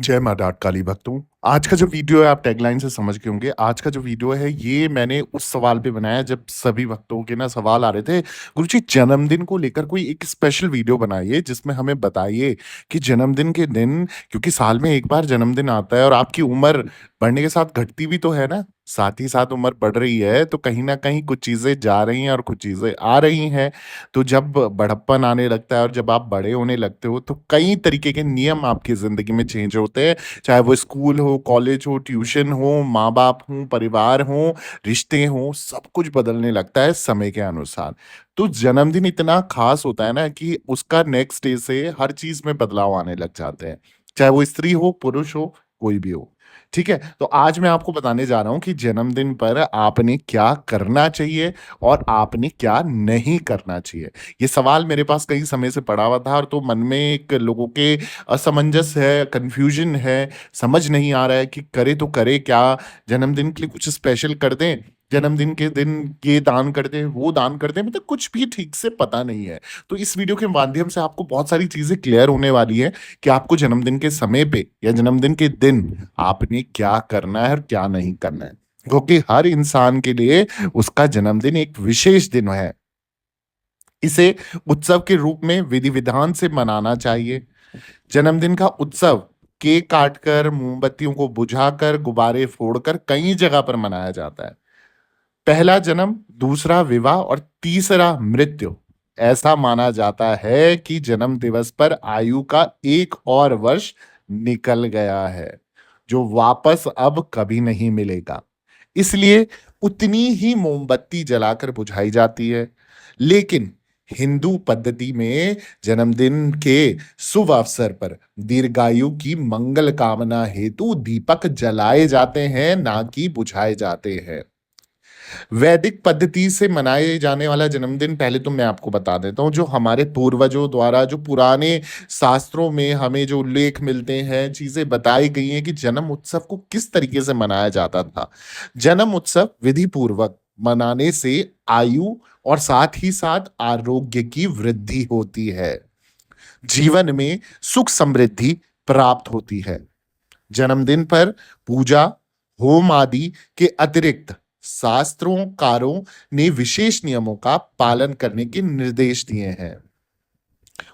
जय माँ डाट काली भक्तों। आज का जो वीडियो है आप टैगलाइन से समझ गए होंगे। आज का जो वीडियो है ये मैंने उस सवाल पे बनाया जब सभी भक्तों के ना सवाल आ रहे थे, गुरुजी जन्मदिन को लेकर कोई एक स्पेशल वीडियो बनाइए जिसमें हमें बताइए कि जन्मदिन के दिन, क्योंकि साल में एक बार जन्मदिन आता है और आपकी उम्र बढ़ने के साथ घटती भी तो है ना, साथ ही साथ उम्र बढ़ रही है तो कहीं न कहीं कुछ चीज़ें जा रही हैं और कुछ चीज़ें आ रही हैं। तो जब बड़प्पन आने लगता है और जब आप बड़े होने लगते हो तो कई तरीके के नियम आपकी ज़िंदगी में चेंज होते हैं। चाहे वो स्कूल हो, कॉलेज हो, ट्यूशन हो, माँ-बाप हों, परिवार हों, रिश्ते हों, सब कुछ बदलने लगता है समय के अनुसार। तो जन्मदिन इतना ख़ास होता है ना कि उसका नेक्स्ट डे से हर चीज़ में बदलाव आने लग जाते हैं। चाहे वो स्त्री हो, पुरुष हो, कोई भी हो। ठीक है? तो आज मैं आपको बताने जा रहा हूँ कि जन्मदिन पर आपने क्या करना चाहिए और आपने क्या नहीं करना चाहिए। ये सवाल मेरे पास कई समय से पड़ा हुआ था और तो मन में एक लोगों के असमंजस है, कन्फ्यूज़न है, समझ नहीं आ रहा है कि करे तो करे क्या? जन्मदिन के लिए कुछ स्पेशल कर दें, जन्मदिन के दिन ये दान कर दें, वो दान कर दें, मतलब कुछ भी ठीक से पता नहीं है। तो इस वीडियो के माध्यम से आपको बहुत सारी चीज़ें क्लियर होने वाली है कि आपको जन्मदिन के समय पे या जन्मदिन के दिन आपने क्या करना है और क्या नहीं करना है। क्योंकि हर इंसान के लिए उसका जन्मदिन एक विशेष दिन है। इसे उत्सव के रूप में विधि-विधान से मनाना चाहिए। जन्मदिन का उत्सव केक काटकर, मोमबत्तियों को बुझाकर, गुब्बारे फोड़कर कई जगह पर मनाया जाता है। पहला जन्म, दूसरा विवाह और तीसरा मृत्यु। ऐसा माना जाता है कि जन्म दिवस पर आयु का एक और वर्ष निकल गया है, जो वापस अब कभी नहीं मिलेगा। इसलिए उतनी ही मोमबत्ती जलाकर बुझाई जाती है। लेकिन हिंदू पद्धति में जन्मदिन के शुभ अवसर पर दीर्घायु की मंगल कामना हेतु दीपक जलाए जाते हैं, ना कि बुझाए जाते हैं। वैदिक पद्धति से मनाए जाने वाला जन्मदिन पहले तो मैं आपको बता देता हूँ, जो हमारे पूर्वजों द्वारा जो पुराने शास्त्रों में हमें जो उल्लेख मिलते हैं, चीज़ें बताई गई हैं कि जन्म उत्सव को किस तरीके से मनाया जाता था। जन्म उत्सव विधि-पूर्वक मनाने से आयु और साथ ही साथ आरोग्य की वृद्धि होती है। जीवन में सुख समृद्धि प्राप्त होती है। जन्मदिन पर पूजा, होम आदि के अतिरिक्त शास्त्रोकारों ने विशेष नियमों का पालन करने के निर्देश दिए हैं।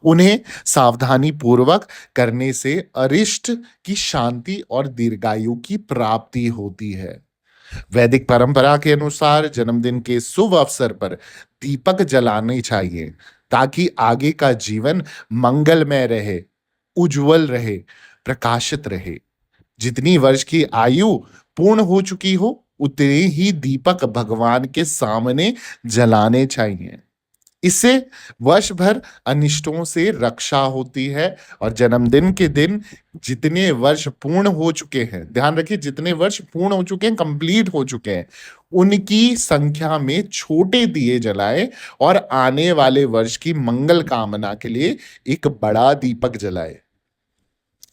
उन्हें सावधानी पूर्वक करने से अरिष्ट की शांति और दीर्घायु की प्राप्ति होती है। वैदिक परंपरा के अनुसार जन्मदिन के शुभ अवसर पर दीपक जलाने चाहिए ताकि आगे का जीवन मंगलमय रहे, उज्जवल रहे, प्रकाशित रहे। जितनी वर्ष की आयु पूर्ण हो चुकी हो, उतने ही दीपक भगवान के सामने जलाने चाहिए। इससे वर्ष भर अनिष्टों से रक्षा होती है और जन्मदिन के दिन जितने वर्ष पूर्ण हो चुके हैं, ध्यान रखिए जितने वर्ष पूर्ण हो चुके हैं, कंप्लीट हो चुके हैं, उनकी संख्या में छोटे दिए जलाएं और आने वाले वर्ष की मंगल कामना के लिए एक बड़ा दीपक जलाएं।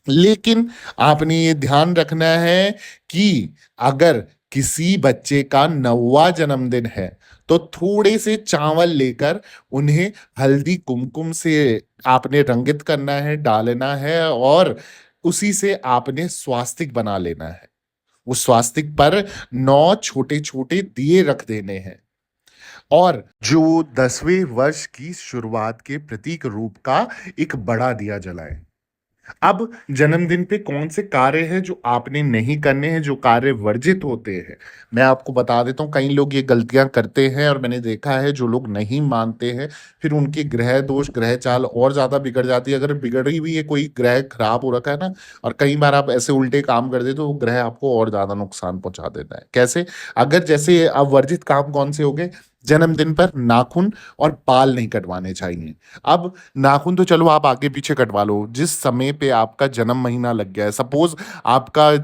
लेकिन आपने ये ध्यान रखना है कि अगर किसी बच्चे का 9वां जन्मदिन है, तो थोड़े से चावल लेकर उन्हें हल्दी कुमकुम से आपने रंगित करना है, डालना है और उसी से आपने स्वास्तिक बना लेना है। उस स्वास्तिक पर 9 छोटे-छोटे दिए रख देने हैं और जो 10वें वर्ष की शुरुआत के प्रतीक रूप का एक बड़ा दिया जलाएँ। अब जन्मदिन पे कौन से कार्य हैं जो आपने नहीं करने हैं, जो कार्य वर्जित होते हैं। मैं आपको बता देता हूँ, कई लोग ये गलतियाँ करते हैं और मैंने देखा है जो लोग नहीं मानते हैं, फिर उनके ग्रह दोष, ग्रह चाल और ज़्यादा बिगड़ जाती है। अगर बिगड़ी हुई है, कोई ग्रह खराब हो रखा है ना और कई बार आप ऐसे उल्टे काम कर देते हो, तो वो ग्रह आपको और ज़्यादा नुकसान पहुँचा देता है। कैसे? अगर जैसे अब वर्जित काम कौन से हो गए? जन्मदिन पर नाखून और बाल नहीं कटवाने चाहिए। अब नाखून तो चलो आप आगे पीछे कटवा लो, जिस समय पे आपका जन्म महीना लग गया है, सपोज़ आपका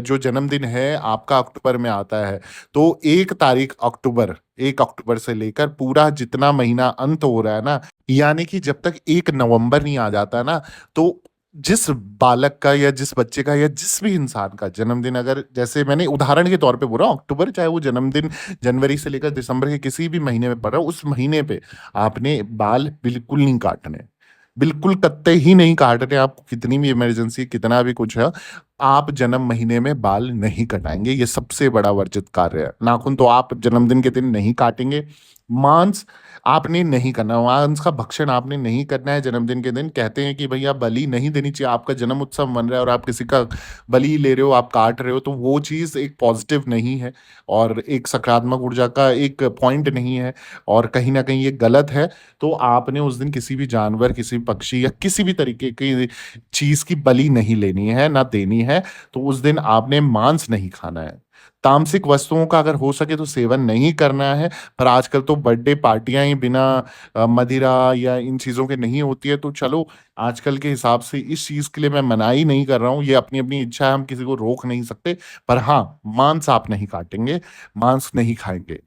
जो जन्मदिन है आपका अक्टूबर में आता है, तो 1 तारीख अक्टूबर 1 अक्टूबर से लेकर पूरा जितना महीना अंत हो रहा है ना, यानी कि जब तक 1 नवंबर नहीं आ जाता ना, तो जिस बालक का या जिस बच्चे का या जिस भी इंसान का जन्मदिन, अगर जैसे मैंने उदाहरण के तौर पे बोल रहा हूँ, अक्टूबर चाहे वो जन्मदिन जनवरी से लेकर दिसंबर के किसी भी महीने में पड़ रहा हो, उस महीने पे आपने बाल बिल्कुल नहीं काटने। बिल्कुल कत्ते ही नहीं काटने, आपको कितनी भी इमरजेंसी, कितना भी कुछ है, आप जन्म महीने में बाल नहीं कटाएँगे, ये सबसे बड़ा वर्जित कार्य है। नाखून तो आप जन्मदिन के दिन नहीं काटेंगे, मांस आपने नहीं करना, मांस का भक्षण आपने नहीं करना है जन्मदिन के दिन। कहते हैं कि भैया बलि नहीं देनी चाहिए, आपका जन्म उत्सव मन रहा है और आप किसी का बलि ले रहे हो, आप काट रहे हो, तो वो चीज़ एक पॉज़िटिव नहीं है और एक सकारात्मक ऊर्जा का एक पॉइंट नहीं है और कहीं न कहीं ये गलत है। तो आपने उस दिन किसी भी जानवर, किसी भी पक्षी या किसी भी तरीके की चीज़ की बलि नहीं लेनी है, ना देनी है, तो उस दिन आपने मांस नहीं खाना है। तामसिक वस्तुओं का अगर हो सके तो सेवन नहीं करना है, पर आजकल तो बर्थडे पार्टियाँ ही बिना मदिरा या इन चीज़ों के नहीं होती है, तो चलो आजकल के हिसाब से इस चीज़ के लिए मैं मनाही नहीं कर रहा हूँ, ये अपनी-अपनी इच्छा है, हम किसी को रोक नहीं सकते। पर हाँ, मांस आप नहीं काटेंगे, मांस नहीं खाएँगे।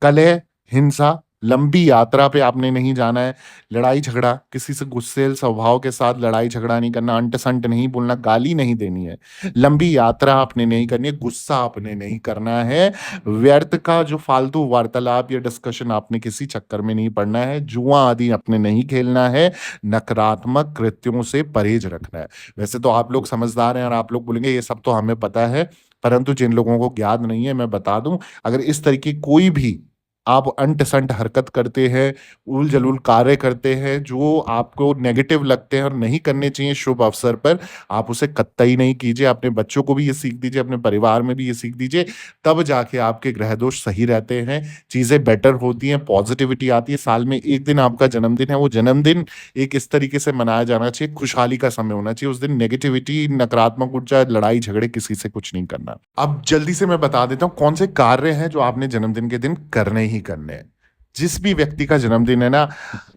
कलह, हिंसा, लंबी यात्रा पे आपने नहीं जाना है, लड़ाई-झगड़ा, किसी से गुस्सैल स्वभाव के साथ लड़ाई-झगड़ा नहीं करना, अंट-संट नहीं बोलना, गाली नहीं देनी है। लंबी यात्रा आपने नहीं करनी है, गुस्सा आपने नहीं करना है, व्यर्थ का जो फालतू वार्तालाप या डिस्कशन आपने किसी चक्कर में नहीं पड़ना है, जुआ आदि आपने नहीं खेलना है, नकारात्मक कृत्यों से परहेज रखना है। वैसे तो आप लोग समझदार हैं और आप लोग बोलेंगे ये सब तो हमें पता है, परंतु जिन लोगों को ज्ञात नहीं है मैं बता दूँ, अगर इस तरीके कोई भी आप अंट-संट हरकत करते हैं, उल-जलूल कार्य करते हैं, जो आपको नेगेटिव लगते हैं और नहीं करने चाहिए शुभ अवसर पर, आप उसे कतई नहीं कीजिए। अपने बच्चों को भी ये सीख दीजिए, अपने परिवार में भी ये सीख दीजिए, तब जाके आपके ग्रह दोष सही रहते हैं, चीज़ें बेटर होती हैं, पॉज़िटिविटी आती है। साल में 1 दिन आपका जन्मदिन है, वो जन्मदिन एक इस तरीके से मनाया जाना चाहिए, खुशहाली का समय होना चाहिए। उस दिन नेगेटिविटी, नकारात्मक ऊर्जा, लड़ाई-झगड़े किसी से कुछ नहीं करना। अब जल्दी से मैं बता देता हूँ कौन से कार्य हैं जो आपने जन्मदिन के दिन करने ही करने हैं। जिस भी व्यक्ति का जन्मदिन है ना,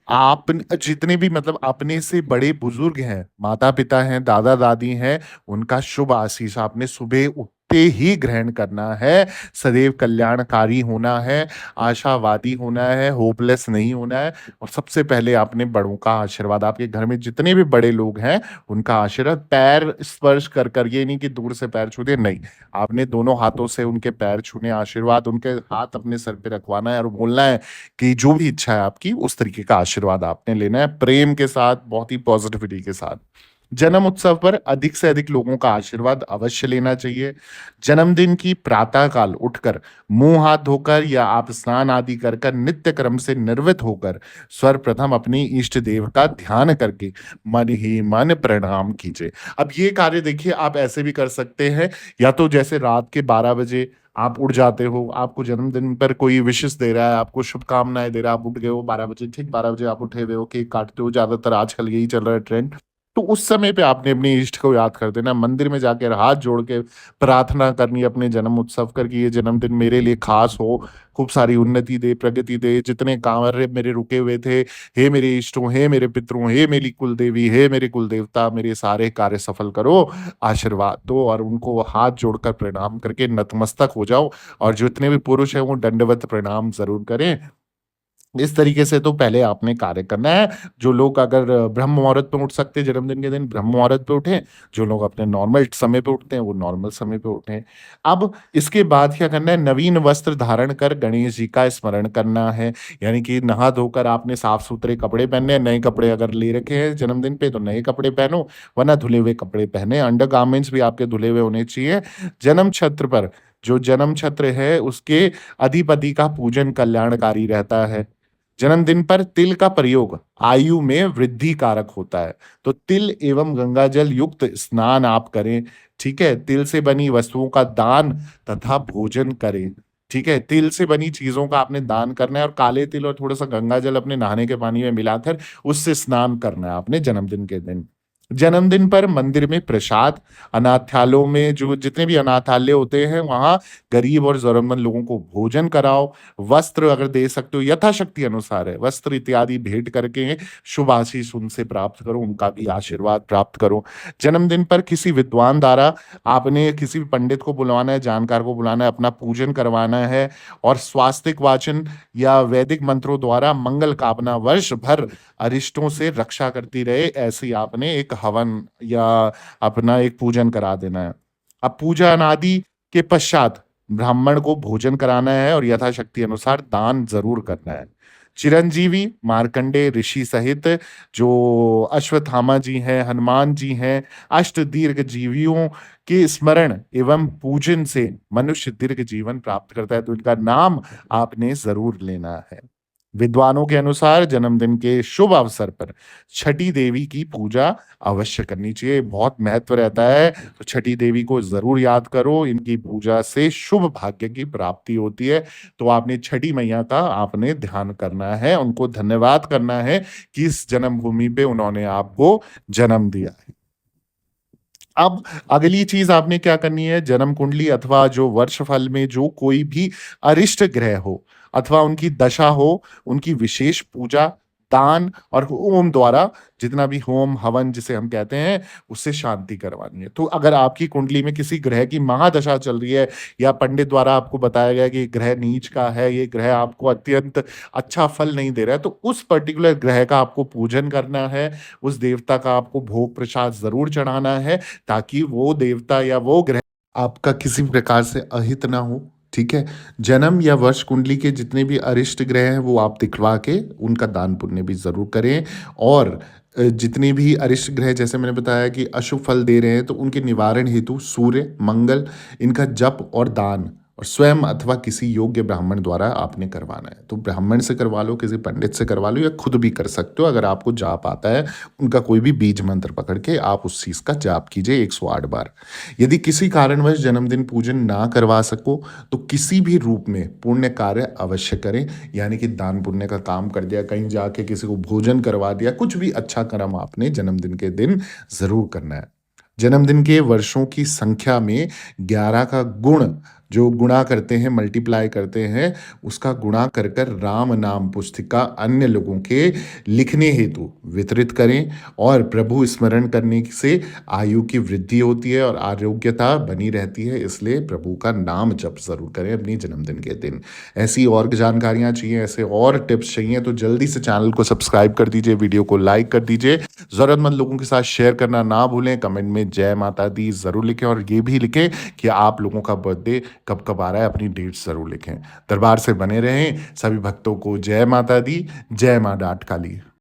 आप जितने भी मतलब अपने से बड़े बुजुर्ग हैं, माता-पिता हैं, दादा-दादी हैं, उनका शुभ आशीष आपने सुबह उठते ही ग्रहण करना है। सदैव कल्याणकारी होना है, आशावादी होना है, होपलेस नहीं होना है और सबसे पहले आपने बड़ों का आशीर्वाद, आपके घर में जितने भी बड़े लोग हैं, उनका आशीर्वाद पैर स्पर्श कर ये नहीं कि दूर से पैर छू दिए, नहीं। आपने दोनों हाथों से उनके पैर छूने, आशीर्वाद उनके हाथ अपने सर पे रखवाना है और बोलना है कि जो भी इच्छा है आपकी, उस तरीके का आशीर्वाद आपने लेना है, प्रेम के साथ, बहुत ही पॉज़िटिविटी के साथ। जन्म उत्सव पर अधिक से अधिक लोगों का आशीर्वाद अवश्य लेना चाहिए। जन्मदिन की प्रातः काल उठकर, मुँह-हाथ धोकर या आप स्नान आदि कर कर नित्य क्रम से निर्वित होकर, सर्वप्रथम अपनी इष्ट देव का ध्यान करके मन ही मन प्रणाम कीजिए। अब ये कार्य देखिए आप ऐसे भी कर सकते हैं, या तो जैसे रात के 12 बजे आप उठ जाते हो, आपको जन्मदिन पर कोई विशेस दे रहा है, आपको शुभकामनाएँ दे रहा है, आप उठ गए हो 12 बजे, ठीक 12 बजे आप उठे हुए हो, केक काटते हो, ज़्यादातर आजकल यही चल रहा है ट्रेंड। तो उस समय पे आपने अपने इष्ट को याद कर देना, मंदिर में जाकर हाथ जोड़ के प्रार्थना करनी है अपने जन्म उत्सव कर कि ये जन्मदिन मेरे लिए ख़ास हो, खूब सारी उन्नति दे, प्रगति दे, जितने कार्य मेरे रुके हुए थे, हे मेरे इष्टों, हे मेरे पितरों, हे मेरी कुलदेवी, हे मेरे कुलदेवता, मेरे सारे कार्य सफल करो, आशीर्वाद दो और उनको हाथ जोड़कर प्रणाम करके नतमस्तक हो जाओ और जितने भी पुरुष हैं वो दंडवत प्रणाम ज़रूर करें। इस तरीके से तो पहले आपने कार्य करना है। जो लोग अगर ब्रह्म मुहूर्त पे उठ सकते हैं जन्मदिन के दिन, ब्रह्म मुहूर्त पे उठें, जो लोग अपने नॉर्मल समय पे उठते हैं, वो नॉर्मल समय पे उठें। अब इसके बाद क्या करना है, नवीन वस्त्र धारण कर गणेश जी का स्मरण करना है, यानी कि नहा धोकर आपने साफ-सुथरे कपड़े पहनने हैं, नए कपड़े अगर ले रखे हैं जन्मदिन पे, तो नए कपड़े पहनो, वरना धुले हुए कपड़े पहने, अंडरगारमेंट्स भी आपके धुले हुए होने चाहिए। जन्म छत्र पर, जो जन्म छत्र है, उसके अधिपति का पूजन कल्याणकारी रहता है। जन्मदिन पर तिल का प्रयोग आयु में वृद्धि कारक होता है। तो तिल एवं गंगाजल युक्त स्नान आप करें, ठीक है? तिल से बनी वस्तुओं का दान तथा भोजन करें, ठीक है? तिल से बनी चीज़ों का आपने दान करना है और काले तिल और थोड़ा-सा गंगाजल अपने नहाने के पानी में मिलाकर उससे स्नान करना है आपने जन्मदिन के दिन। जन्मदिन पर मंदिर में प्रसाद, अनाथालयों में जो जितने भी अनाथालय होते हैं, वहाँ गरीब और ज़रूरतमंद लोगों को भोजन कराओ। वस्त्र अगर दे सकते हो यथाशक्ति अनुसार है, वस्त्र इत्यादि भेंट करके शुभ आशीष उनसे प्राप्त करो, उनका भी आशीर्वाद प्राप्त करो। जन्मदिन पर किसी विद्वान द्वारा आपने किसी भी पंडित को बुलवाना है, जानकार को बुलाना है, अपना पूजन करवाना है और स्वास्तिक वाचन या वैदिक मंत्रों द्वारा मंगल कामना वर्ष भर अरिष्टों से रक्षा करती रहे, ऐसी आपने एक हवन या अपना एक पूजन करा देना है। अब पूजा अनादि के पश्चात ब्राह्मण को भोजन कराना है और यथाशक्ति अनुसार दान ज़रूर करना है। चिरंजीवी, मार्कंडेय ऋषि सहित जो अश्वत्थामा जी हैं, हनुमान जी हैं, अष्ट दीर्घजीवियों के स्मरण एवं पूजन से मनुष्य दीर्घ जीवन प्राप्त करता है, तो इनका नाम आपने ज़रूर लेना है। विद्वानों के अनुसार जन्मदिन के शुभ अवसर पर छठी देवी की पूजा अवश्य करनी चाहिए, बहुत महत्व रहता है, तो छठी देवी को ज़रूर याद करो, इनकी पूजा से शुभ भाग्य की प्राप्ति होती है। तो आपने छठी मैया का आपने ध्यान करना है, उनको धन्यवाद करना है कि इस जन्मभूमि पे उन्होंने आपको जन्म दिया है। अब अगली चीज़ आपने क्या करनी है, जन्म कुंडली अथवा जो वर्षफल में जो कोई भी अरिष्ट ग्रह हो अथवा उनकी दशा हो, उनकी विशेष पूजा, दान और होम द्वारा जितना भी होम, हवन जिसे हम कहते हैं, उससे शांति करवानी है। तो अगर आपकी कुंडली में किसी ग्रह की महादशा चल रही है या पंडित द्वारा आपको बताया गया है कि ये ग्रह नीच का है, ये ग्रह आपको अत्यंत अच्छा फल नहीं दे रहा है, तो उस पर्टिकुलर ग्रह का आपको पूजन करना है, उस देवता का आपको भोग प्रसाद ज़रूर चढ़ाना है, ताकि वो देवता या वो ग्रह आपका किसी प्रकार से अहित ना हो, ठीक है? जन्म या वर्ष कुंडली के जितने भी अरिष्ट ग्रह हैं, वो आप दिखवा के उनका दान पुण्य भी ज़रूर करें और जितने भी अरिष्ट ग्रह जैसे मैंने बताया कि अशुभ फल दे रहे हैं, तो उनके निवारण हेतु सूर्य, मंगल इनका जप और दान और स्वयं अथवा किसी योग्य ब्राह्मण द्वारा आपने करवाना है। तो ब्राह्मण से करवा लो, किसी पंडित से करवा लो या खुद भी कर सकते हो अगर आपको जाप आता है, उनका कोई भी बीज मंत्र पकड़ के आप उस चीज़ का जाप कीजिए 108 बार। यदि किसी कारणवश जन्मदिन पूजन ना करवा सको, तो किसी भी रूप में पुण्य कार्य अवश्य करें, यानी कि दान पुण्य का काम कर दिया, कहीं जाके किसी को भोजन करवा दिया, कुछ भी अच्छा कर्म आपने जन्मदिन के दिन ज़रूर करना है। जन्मदिन के वर्षों की संख्या में 11 का गुण जो गुणा करते हैं, मल्टीप्लाई करते हैं, उसका गुणा कर कर राम नाम पुस्तिका अन्य लोगों के लिखने हेतु वितरित करें और प्रभु स्मरण करने से आयु की वृद्धि होती है और आरोग्यता बनी रहती है, इसलिए प्रभु का नाम जप ज़रूर करें अपनी जन्मदिन के दिन। ऐसी और जानकारियाँ चाहिए, ऐसे और टिप्स चाहिए तो जल्दी से चैनल को सब्सक्राइब कर दीजिए, वीडियो को लाइक कर दीजिए, ज़रूरतमंद लोगों के साथ शेयर करना ना भूलें, कमेंट में जय माता दी ज़रूर लिखें और ये भी लिखें कि आप लोगों का बर्थडे कब-कब आ रहा है, अपनी डेट्स ज़रूर लिखें। दरबार से बने रहें, सभी भक्तों को जय माता दी, जय माँ डाँट काली।